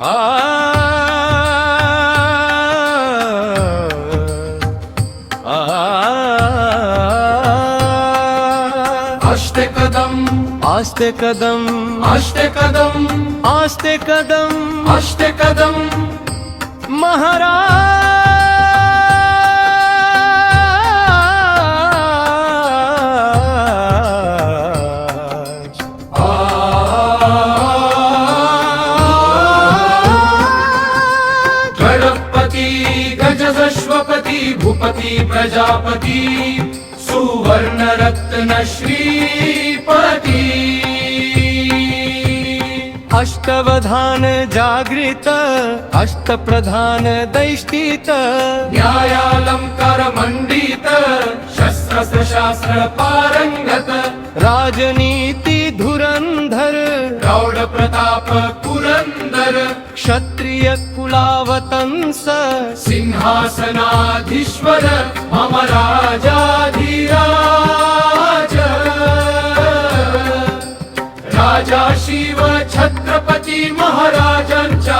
आ आस्ते कदम आस्ते कदम आस्ते कदम आस्ते कदम आस्ते कदम महाराज गणपति गजश्वपति भूपति प्रजापति सुवर्ण रत्न श्रीपति अष्टवधान जागृत अष्टप्रधान दैष्टित न्यायालंकार मंडित शस्त्र शास्त्र पारंगत राजनीति धुरंधर प्रौढ प्रताप पुरंदर क्षत्रिय कुलावतंस सिंहासनाधीश्वर मम राजाधिराज राजा शिव छत्रपती महाराजांच्या